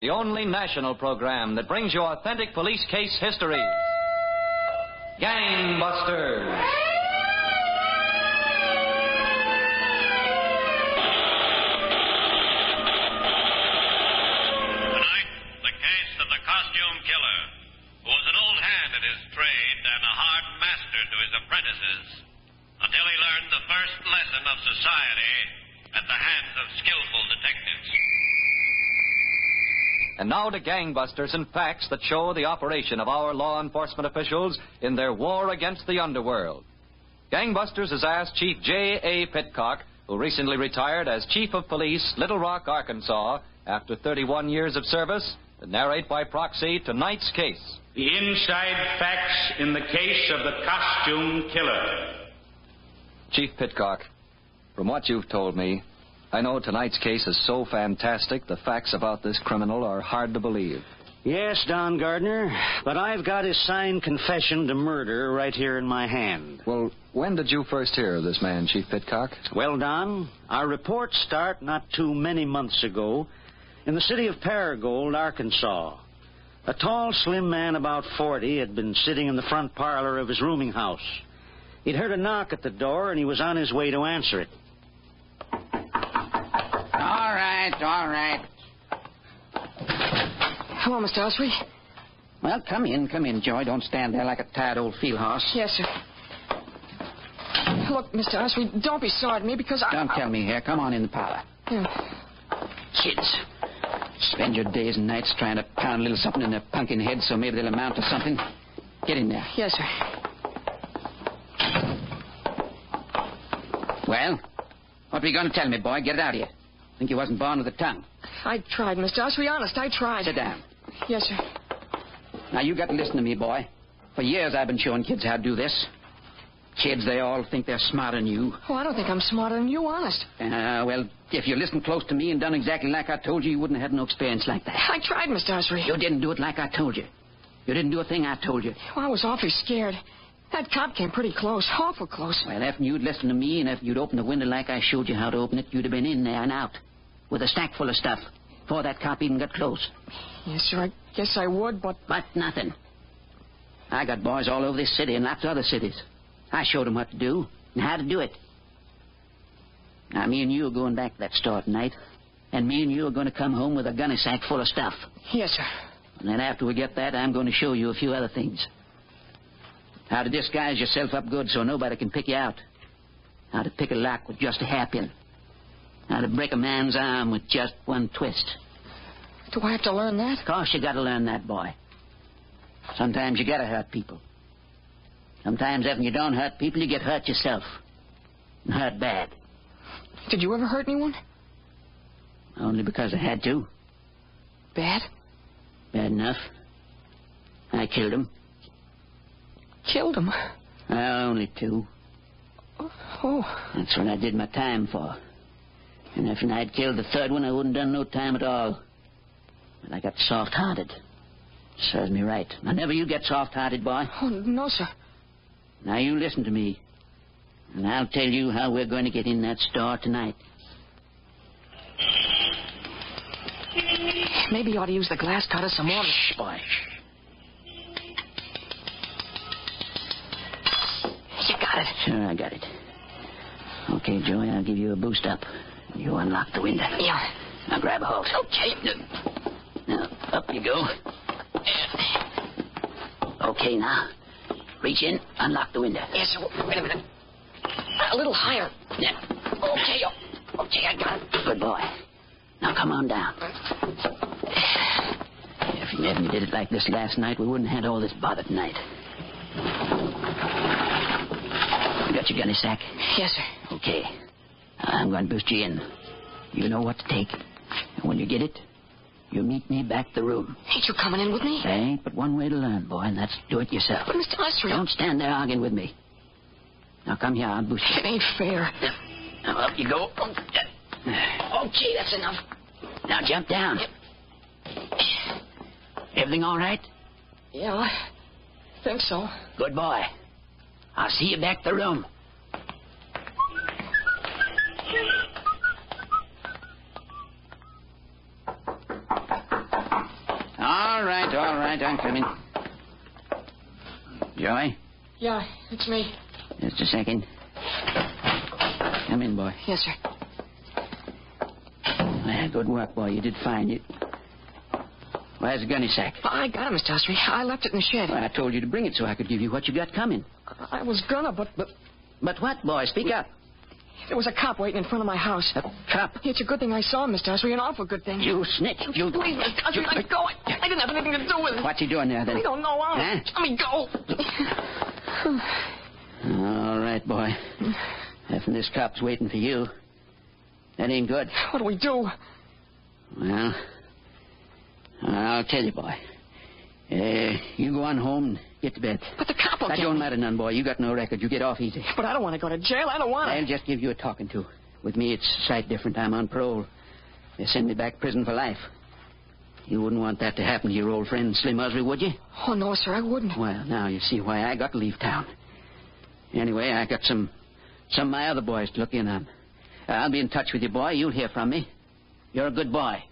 The only national program that brings you authentic police case histories. Gangbusters. Tonight, the case of the costume killer, who was an old hand at his trade and a hard master to his apprentices, until he learned the first lesson of society at the hands of skillful detectives. And now to Gangbusters and facts that show the operation of our law enforcement officials in their war against the underworld. Gangbusters has asked Chief J.A. Pitcock, who recently retired as Chief of Police, Little Rock, Arkansas, after 31 years of service, to narrate by proxy tonight's case. The inside facts in the case of the costume killer. Chief Pitcock, from what you've told me, I know tonight's case is so fantastic, the facts about this criminal are hard to believe. Yes, Don Gardner, but I've got his signed confession to murder right here in my hand. Well, when did you first hear of this man, Chief Pitcock? Well, Don, our reports start not too many months ago in the city of Paragould, Arkansas. A tall, slim man about 40 had been sitting in the front parlor of his rooming house. He'd heard a knock at the door, and he was on his way to answer it. All right. Hello, Mr. Osprey. Well, come in, Joy. Don't stand there like a tired old field horse. Yes, sir. Look, Mr. Osprey, don't be sorry at me because Don't tell me here. Come on in the parlor. Yeah. Kids. Spend your days and nights trying to pound a little something in their pumpkin heads so maybe they'll amount to something. Get in there. Yes, sir. Well, what were you going to tell me, boy? Get it out of you. Think you wasn't born with a tongue. I tried, Mr. Osprey. Honest, I tried. Sit down. Yes, sir. Now, you got to listen to me, boy. For years I've been showing kids how to do this. Kids, they all think they're smarter than you. Oh, I don't think I'm smarter than you, honest. Well, if you listened close to me and done exactly like I told you, you wouldn't have had no experience like that. I tried, Mr. Osprey. You didn't do it like I told you. You didn't do a thing I told you. Well, I was awfully scared. That cop came pretty close, awful close. Well, after you'd listened to me and after you'd opened the window like I showed you how to open it, you'd have been in there and out with a stack full of stuff before that cop even got close. Yes, sir, I guess I would, but... But nothing. I got boys all over this city and lots of other cities. I showed them what to do and how to do it. Now, me and you are going back to that store tonight, and me and you are going to come home with a gunny sack full of stuff. Yes, sir. And then after we get that, I'm going to show you a few other things. How to disguise yourself up good so nobody can pick you out. How to pick a lock with just a hairpin. How to break a man's arm with just one twist. Do I have to learn that? Of course you got to learn that, boy. Sometimes you got to hurt people. Sometimes after you don't hurt people, you get hurt yourself. And hurt bad. Did you ever hurt anyone? Only because I had to. Bad? Bad enough. I killed him. Killed him? Only two. Oh. That's what I did my time for. And if I'd killed the third one, I wouldn't have done no time at all. But I got soft-hearted. Serves me right. Now, never you get soft-hearted, boy. Oh, no, sir. Now, you listen to me. And I'll tell you how we're going to get in that store tonight. Maybe you ought to use the glass cutter some more. Shh, boy. You got it. Sure, I got it. Okay, Joey, I'll give you a boost up. You unlock the window. Yeah. Now grab a hold. Okay. Now, up you go. Okay, now. Reach in, unlock the window. Yes, sir. Wait a minute. A little higher. Yeah. Okay. Okay, I got it. Good boy. Now come on down. If you hadn't did it like this last night, we wouldn't have had all this bother tonight. You got your gunny sack? Yes, sir. Okay. I'm going to boost you in. You know what to take. And when you get it, you meet me back the room. Ain't you coming in with me? There ain't but one way to learn, boy, and that's do it yourself. But, Mr. Osprey... Don't stand there arguing with me. Now, come here. I'll boost you. It ain't fair. Now, up you go. Okay, that's enough. Now, jump down. Yep. Everything all right? Yeah, I think so. Good boy. I'll see you back the room. All right. I'm coming. Joy? Yeah, it's me. Just a second. Come in, boy. Yes, sir. Well, good work, boy. You did fine. Where's the gunny sack? I got it, Mr. Osprey. I left it in the shed. Well, I told you to bring it so I could give you what you got coming. I was gonna, but But what, boy? Speak up. there was a cop waiting in front of my house. A cop? It's a good thing I saw him, Mr. Osprey. An awful good thing. You snitch. You... Please, Mr. Osprey, let go. I didn't have anything to do with it. What's he doing there, then? I don't know. Huh? Let me go. All right, boy. If this cop's waiting for you, that ain't good. What do we do? Well, I'll tell you, boy. You go on home and get to bed. But the cop will That get don't me. matter none, boy. You got no record. You get off easy. But I don't want to go to jail. I don't want I'll to. just give you a talking to. With me, it's a sight different. I'm on parole. They send me back to prison for life. You wouldn't want that to happen to your old friend Slim Osprey, would you? Oh, no, sir, I wouldn't. Well, now you see why I got to leave town. Anyway, I got some of my other boys to look in on. I'll be in touch with you, boy. You'll hear from me. You're a good boy.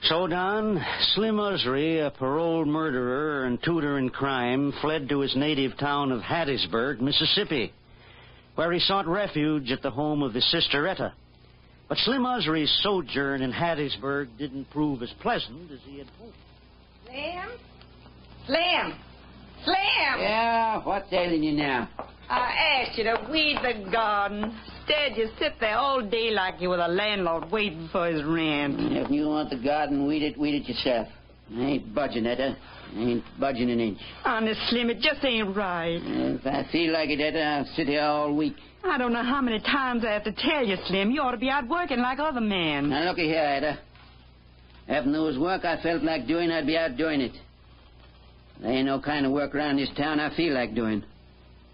So, Don, Slim Osprey, a paroled murderer and tutor in crime, fled to his native town of Hattiesburg, Mississippi, where he sought refuge at the home of his sister Etta. But Slim Osprey's sojourn in Hattiesburg didn't prove as pleasant as he had hoped. Slim! Yeah, what's ailing you now? I asked you to weed the garden. Instead, you sit there all day like you were the landlord waiting for his rent. If you want the garden, weed it yourself. I ain't budging, Etta. I ain't budging an inch. Honest, Slim, it just ain't right. If I feel like it, Etta, I'll sit here all week. I don't know how many times I have to tell you, Slim. You ought to be out working like other men. Now, looky here, Etta. If there was work I felt like doing, I'd be out doing it. There ain't no kind of work around this town I feel like doing.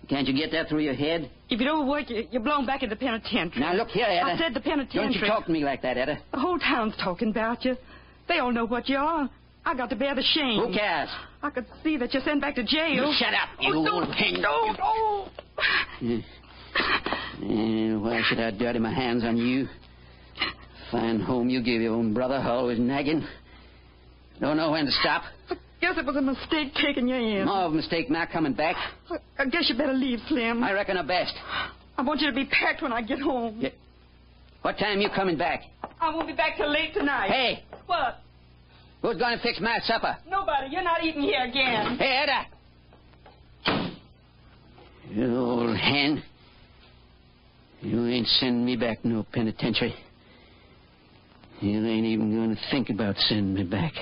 Can't you get that through your head? If you don't work, you're blown back in the penitentiary. Now, look here, Etta. I said the penitentiary. Don't you talk to me like that, Etta. The whole town's talking about you. They all know what you are. I got to bear the shame. Who cares? I could see that you're sent back to jail. Shut up, you old hen. Don't. Why should I dirty my hands on you? Fine home you give your own brother, always nagging. Don't know when to stop. I guess it was a mistake taking you in. No mistake not coming back. I guess you better leave, Slim. I reckon the best. I want you to be packed when I get home. Yeah. What time you coming back? I won't be back till late tonight. Hey, What? who's going to fix my supper? Nobody. You're not eating here again. Hey, Etta. You old hen. You ain't sending me back no penitentiary. You ain't even going to think about sending me back.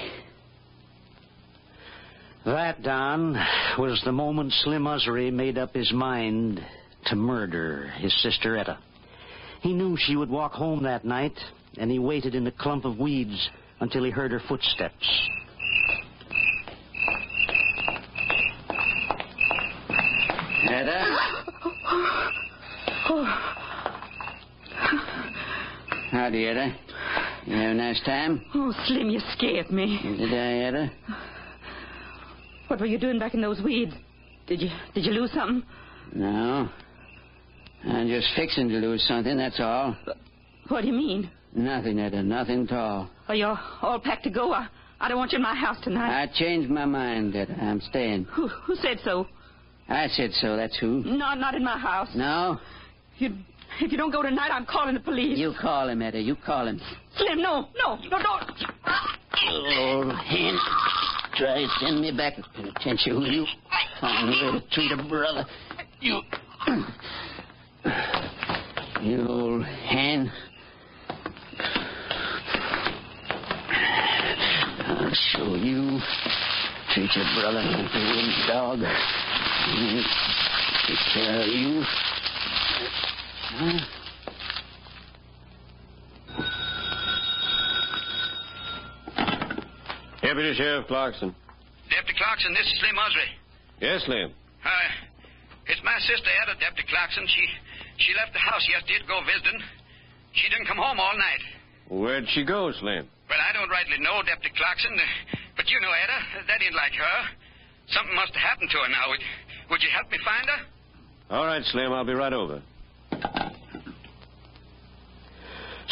That, Don, was the moment Slim Osprey made up his mind to murder his sister Etta. He knew she would walk home that night, and he waited in a clump of weeds until he heard her footsteps. Etta? Howdy, Etta. You have a nice time? Oh, Slim, you scared me. Did I, Etta? What were you doing back in those weeds? Did you lose something? No. I'm just fixing to lose something, that's all. What do you mean? Nothing, Etta, nothing at all. Are you all packed to go? I don't want you in my house tonight. I changed my mind, Etta. I'm staying. Who said so? I said so, that's who. No, not in my house. No? If you don't go tonight, I'm calling the police. You call him, Etta, you call him. Slim, no, don't. You old hen. Try to send me back to penitentiary, will you? Find a way to treat a brother. You old hen. I'll show you. Treat your brother like a little dog. And take care of you. Huh? Deputy Sheriff Clarkson. Deputy Clarkson, this is Slim Osprey. Yes, Slim. It's my sister, Etta, Deputy Clarkson. She left the house yesterday to go visiting. She didn't come home all night. Where'd she go, Slim? Well, I don't rightly know, Deputy Clarkson, but you know Etta. That ain't like her. Something must have happened to her now. Would you help me find her? All right, Slim, I'll be right over.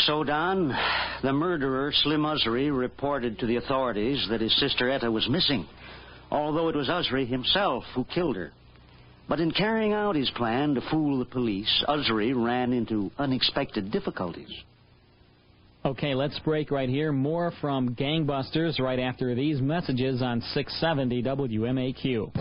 So, Don, the murderer, Slim Usry, reported to the authorities that his sister Etta was missing, although it was Usry himself who killed her. But in carrying out his plan to fool the police, Usry ran into unexpected difficulties. Okay, let's break right here. More from Gangbusters right after these messages on 670 WMAQ.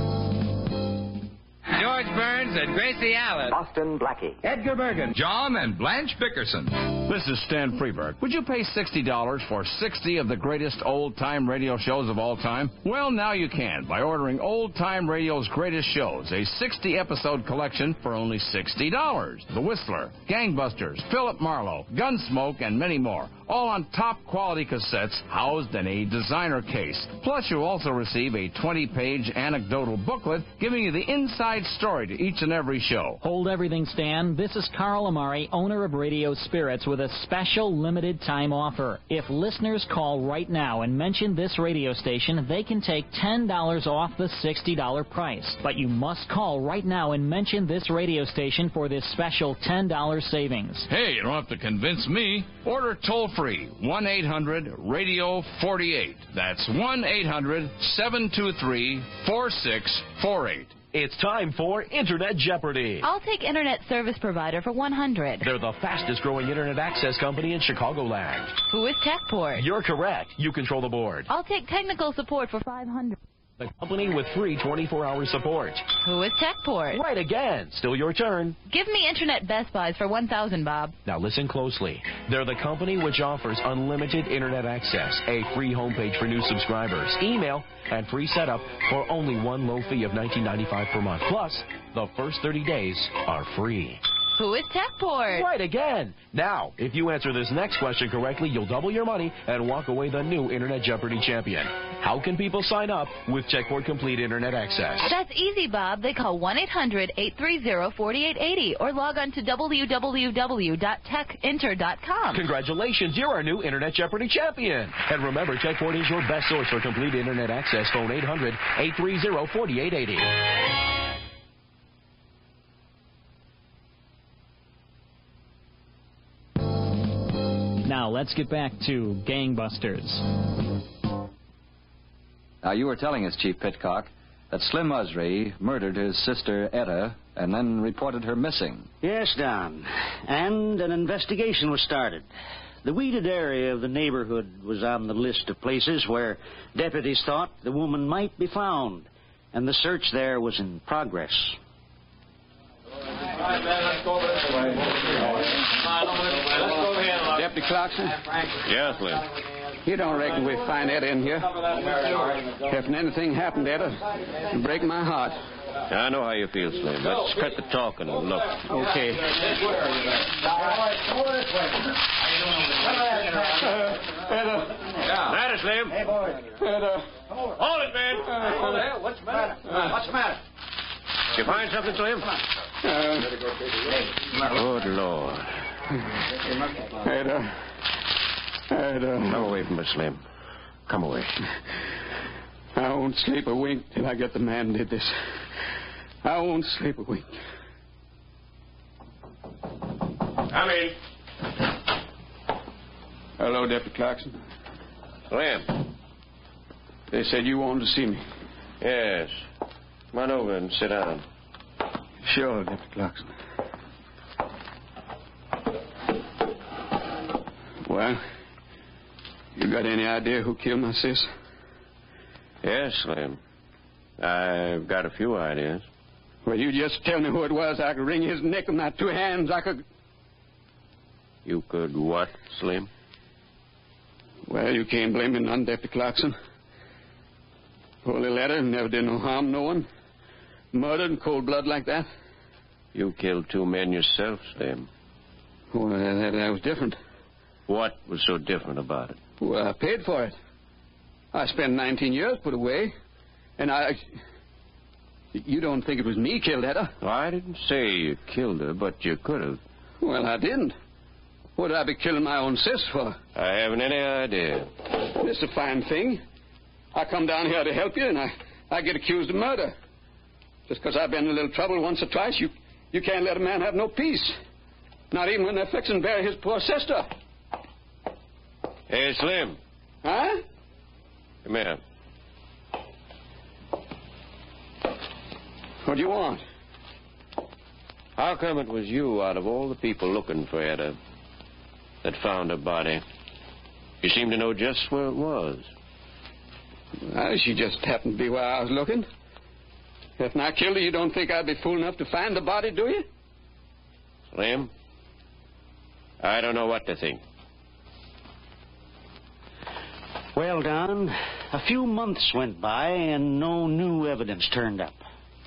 George Burns and Gracie Allen. Boston Blackie. Edgar Bergen. John and Blanche Bickerson. This is Stan Freberg. Would you pay $60 for 60 of the greatest old-time radio shows of all time? Well, now you can by ordering Old Time Radio's Greatest Shows, a 60-episode collection for only $60. The Whistler, Gangbusters, Philip Marlowe, Gunsmoke, and many more. All on top-quality cassettes housed in a designer case. Plus, you'll also receive a 20-page anecdotal booklet giving you the inside story to each and every show. Hold everything, Stan. This is Carl Amari, owner of Radio Spirits, with a special limited-time offer. If listeners call right now and mention this radio station, they can take $10 off the $60 price. But you must call right now and mention this radio station for this special $10 savings. Hey, you don't have to convince me. Order toll-free, 1-800-RADIO-48. That's 1-800-723-4648. It's time for Internet Jeopardy! I'll take Internet Service Provider for $100. They're the fastest-growing Internet access company in Chicagoland. Who is TechPort? You're correct. You control the board. I'll take Technical Support for $500. The company with free 24-hour support. Who is TechPort? Right again. Still your turn. Give me Internet Best Buys for $1,000, Bob. Now listen closely. They're the company which offers unlimited Internet access, a free homepage for new subscribers, email, and free setup for only one low fee of $19.95 per month. Plus, the first 30 days are free. Who is TechPort? Right again. Now, if you answer this next question correctly, you'll double your money and walk away the new Internet Jeopardy champion. How can people sign up with TechPort Complete Internet Access? That's easy, Bob. They call 1-800-830-4880 or log on to www.techinter.com. Congratulations, you're our new Internet Jeopardy champion. And remember, TechPort is your best source for complete Internet access. Phone 800-830-4880. Now, let's get back to Gangbusters. Now, you were telling us, Chief Pitcock, that Slim Usry murdered his sister Etta and then reported her missing. Yes, Don. And an investigation was started. The weeded area of the neighborhood was on the list of places where deputies thought the woman might be found, and the search there was in progress. Deputy Clarkson? Yes, Lynn. You don't reckon we'll find Etta in here? If anything happened to Etta, it'd break my heart. I know how you feel, Slim. Let's cut the talking and look. Okay. Etta. That is, Slim. Hey, boy. Etta. Hold it, man. What's the matter? What's the matter? You find something, Slim? Good Lord. Etta. Come away from us, Slim. Come away. I won't sleep a wink till I get the man who did this. I won't sleep a wink. Come in. Hello, Deputy Clarkson. Slim. They said you wanted to see me. Yes. Come on over and sit down. Sure, Deputy Clarkson. Well, you got any idea who killed my sis? Yes, Slim. I've got a few ideas. Well, you just tell me who it was. I could wring his neck with my two hands. I could... You could what, Slim? Well, you can't blame me none, Deputy Clarkson. Poor little Etta never did no harm, no one. Murdered in cold blood like that. You killed two men yourself, Slim. Well, that was different. What was so different about it? Well, I paid for it. I spent 19 years put away. And You don't think it was me killed Etta? Well, I didn't say you killed her, but you could have. Well, I didn't. What would I be killing my own sis for? I haven't any idea. It's a fine thing. I come down here to help you, and I get accused of murder. Just because I've been in a little trouble once or twice, you can't let a man have no peace. Not even when they're fixing to bury his poor sister. Hey, Slim. Huh? Come here. What do you want? How come it was you, out of all the people looking for Etta, that found her body? You seem to know just where it was. Well, she just happened to be where I was looking. If I killed her, you don't think I'd be fool enough to find the body, do you? Slim, I don't know what to think. Well, Don, a few months went by and no new evidence turned up.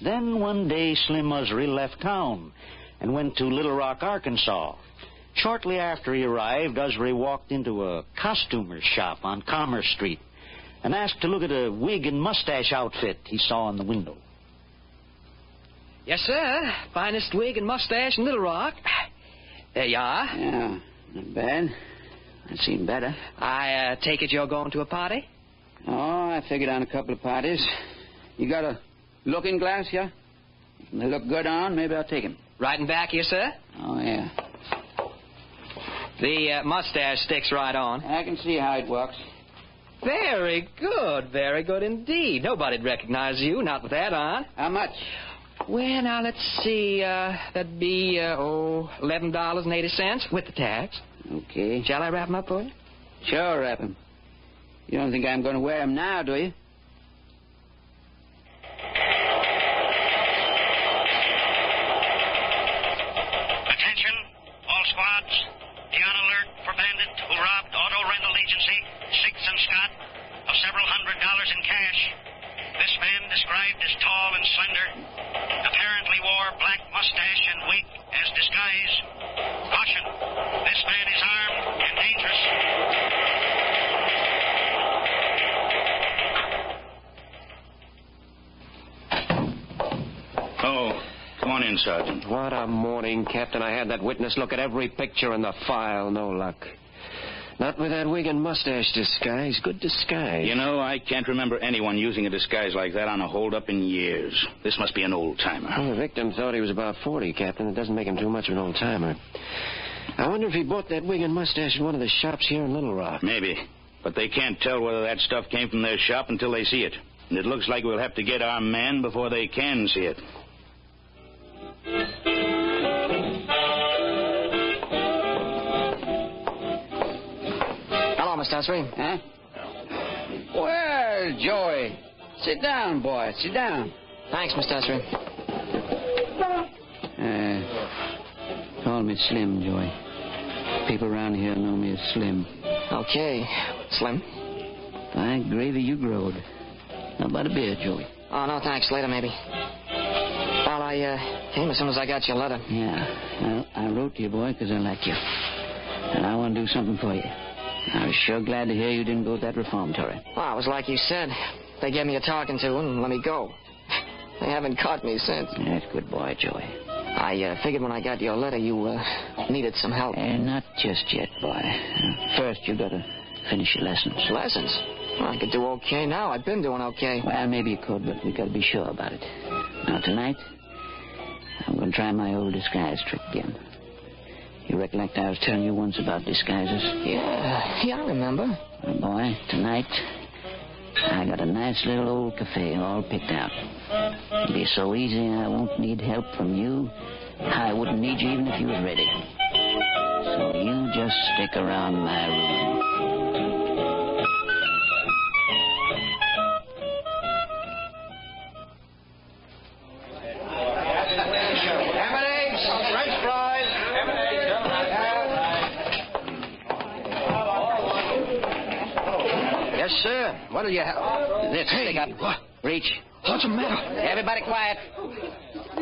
Then one day Slim Usry left town and went to Little Rock, Arkansas. Shortly after he arrived, Usry walked into a costumer's shop on Commerce Street and asked to look at a wig and mustache outfit he saw in the window. Yes, sir. Finest wig and mustache in Little Rock. There you are. Yeah, not bad. I've seen better. I take it you're going to a party? Oh, I figured on a couple of parties. You got a looking glass here? If they look good on, maybe I'll take 'em. Right in back here, sir? Oh, yeah. The mustache sticks right on. I can see how it works. Very good indeed. Nobody'd recognize you, not with that on. How much? Well, now, let's see. That'd be, $11.80 with the tax. Okay. Shall I wrap 'em up for you? Sure, wrap 'em. You don't think I'm going to wear 'em now, do you? Attention, all squads. Be on alert for bandit who robbed Auto Rental Agency, 6th and Scott, of several $100s in cash. This man, described as tall and slender, apparently wore black mustache and wig as disguise. Caution, this man is armed and dangerous. Oh, come on in, Sergeant. What a morning, Captain. I had that witness look at every picture in the file. No luck. Not with that wig and mustache disguise. Good disguise. You know, I can't remember anyone using a disguise like that on a holdup in years. This must be an old-timer. Well, the victim thought he was about 40, Captain. It doesn't make him too much of an old-timer. I wonder if he bought that wig and mustache in one of the shops here in Little Rock. Maybe. But they can't tell whether that stuff came from their shop until they see it. And it looks like we'll have to get our man before they can see it. Hello, Mr. Usry. Huh? Well, Joey. Sit down, boy. Sit down. Thanks, Mr. Usry. Call me Slim, Joey. People around here know me as Slim. Okay, Slim. By gravy, you growed. How about a beer, Joey? Oh, no, thanks. Later, maybe. Well, I came as soon as I got your letter. Yeah. Well, I wrote to you, boy, because I like you. And I want to do something for you. I was sure glad to hear you didn't go to that reformatory. Well, it was like you said. They gave me a talking to and let me go. They haven't caught me since. That's good boy, Joey. I figured when I got your letter you needed some help. Not just yet, boy. First, you got to finish your lessons. Lessons? Well, I could do okay now. I've been doing okay. Well, maybe you could, but we got to be sure about it. Now, tonight, I'm going to try my old disguise trick again. You recollect I was telling you once about disguises? Yeah, I remember. Well, boy, tonight, I got a nice little old cafe all picked out. It'll be so easy I won't need help from you. I wouldn't need you even if you was ready. So you just stick around my room. Sir, what'll you have? This, stick up. Reach. What's the matter? Everybody quiet.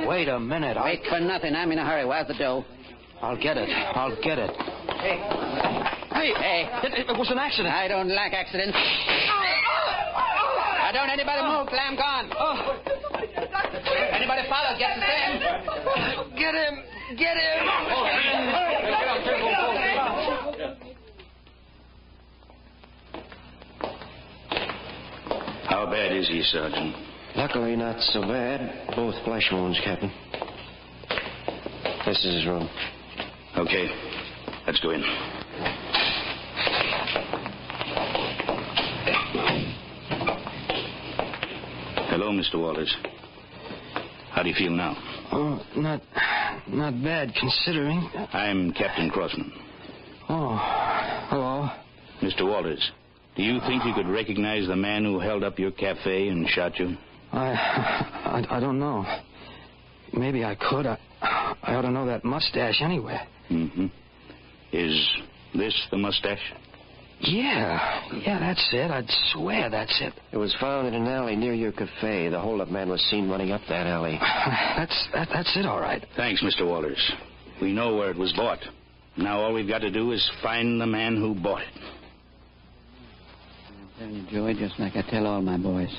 Wait a minute. Wait for nothing. I'm in a hurry. Where's the dough? I'll get it. Hey. It was an accident. I don't like accidents. Now, don't anybody move till I'm gone. Anybody follow, get the same. Get him. How bad is he, Sergeant? Luckily, not so bad. Both flesh wounds, Captain. This is his room. Okay. Let's go in. Hello, Mr. Walters. How do you feel now? Oh, not bad, considering. I'm Captain Crossman. Oh, hello. Mr. Walters, do you think you could recognize the man who held up your cafe and shot you? I don't know. Maybe I could. I ought to know that mustache anyway. Mm-hmm. Is this the mustache? Yeah, that's it. I'd swear that's it. It was found in an alley near your cafe. The holdup man was seen running up that alley. That's it, all right. Thanks, Mr. Walters. We know where it was bought. Now all we've got to do is find the man who bought it. I tell you, Joey, just like I tell all my boys,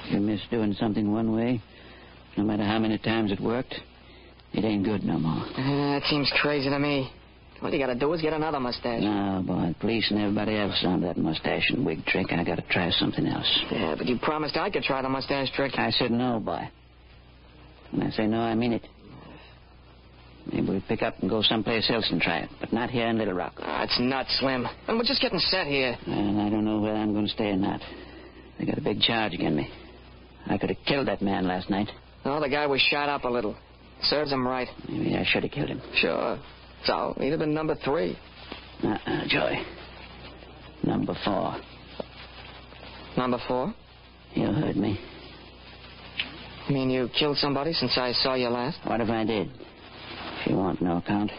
if you miss doing something one way, no matter how many times it worked, it ain't good no more. That seems crazy to me. All you gotta do is get another mustache. No, boy, the police and everybody else on that mustache and wig trick. I gotta try something else. Yeah, but you promised I could try the mustache trick. I said no, boy. When I say no, I mean it. Maybe we'll pick up and go someplace else and try it, but not here in Little Rock. It's nuts, Slim. And we're just getting set here. And I don't know whether I'm going to stay or not. They got a big charge against me. I could have killed that man last night. Oh, the guy was shot up a little. Serves him right. Maybe I should have killed him. Sure. So, he'd have been number 3. Joey. Number 4. Number 4? You heard me. You mean you killed somebody since I saw you last? What if I did? If you want no account.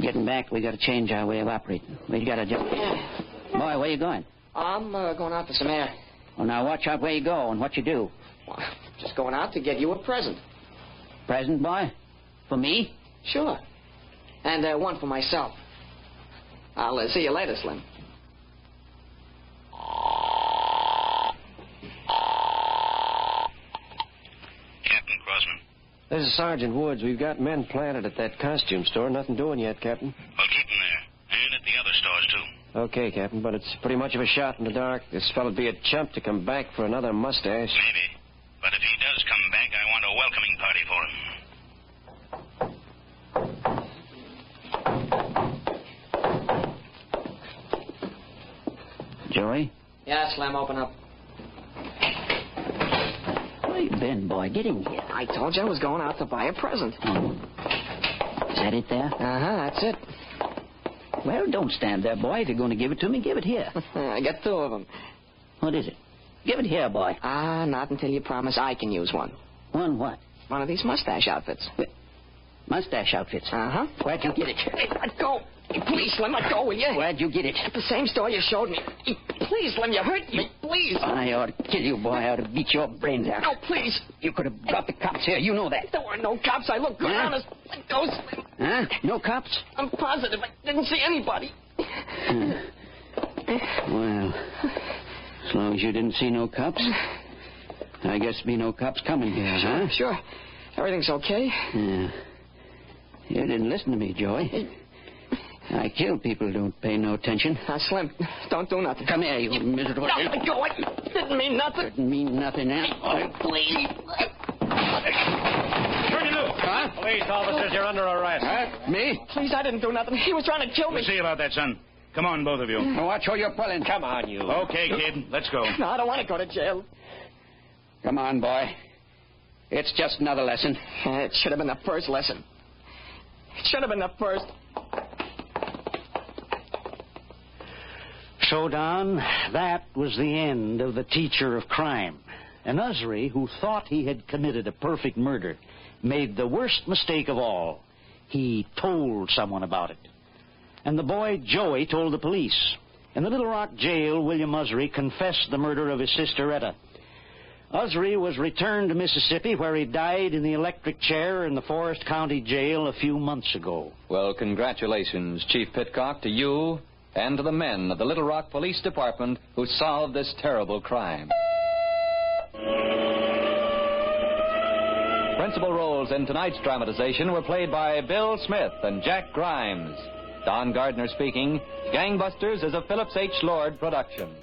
Getting back, we got to change our way of operating. We got to just... Boy, where you going? I'm going out for some air. Well, now watch out where you go and what you do. Well, just going out to get you a present. Present, boy? For me? Sure. And one for myself. I'll see you later, Slim. Captain Crossman. This is Sergeant Woods. We've got men planted at that costume store. Nothing doing yet, Captain. Well, keep them there. And at the other stores, too. Okay, Captain, but it's pretty much of a shot in the dark. This fellow'd be a chump to come back for another mustache. Maybe. But if he does come back, I want a welcoming party for him. Joey? Yeah, Slim, open up. Where you been, boy? Get in here. I told you I was going out to buy a present. Is that it there? Uh-huh, that's it. Well, don't stand there, boy. If you're going to give it to me, give it here. I got 2 of them. What is it? Give it here, boy. Not until you promise I can use one. One what? One of these mustache outfits. Mustache outfits? Uh-huh. Where'd you get it? Hey, let go. Please, Slim, let go, will you? Where'd you get it? At the same store you showed me. Please, Slim, you hurt me. Please. I ought to kill you, boy. I ought to beat your brains out. No, please. You could have brought the cops here. You know that. There were no cops. I looked good, honest. Let go, Slim. Huh? No cops? I'm positive. I didn't see anybody. Well, as long as you didn't see no cops, I guess be no cops coming here, huh? Sure. Everything's okay. Yeah. You didn't listen to me, Joey. I kill people who don't pay no attention. Slim, don't do nothing. Come here, you miserable... No, let go. It didn't mean nothing. Didn't mean nothing, now. Oh, please. Turn you loose. Huh? Police officers, you're under arrest. Huh? Me? Please, I didn't do nothing. He was trying to kill me. We'll see about that, son. Come on, both of you. Now watch who you're pulling. Come on, you. Okay, kid. Let's go. No, I don't want to go to jail. Come on, boy. It's just another lesson. It should have been the first lesson. It should have been the first. So, Don, that was the end of the teacher of crime. And Usry, who thought he had committed a perfect murder, made the worst mistake of all. He told someone about it. And the boy, Joey, told the police. In the Little Rock jail, William Usry confessed the murder of his sister, Etta. Usry was returned to Mississippi, where he died in the electric chair in the Forest County Jail a few months ago. Well, congratulations, Chief Pitcock, to you and to the men of the Little Rock Police Department who solved this terrible crime. Principal roles in tonight's dramatization were played by Bill Smith and Jack Grimes. Don Gardner speaking. Gangbusters is a Phillips H. Lord production.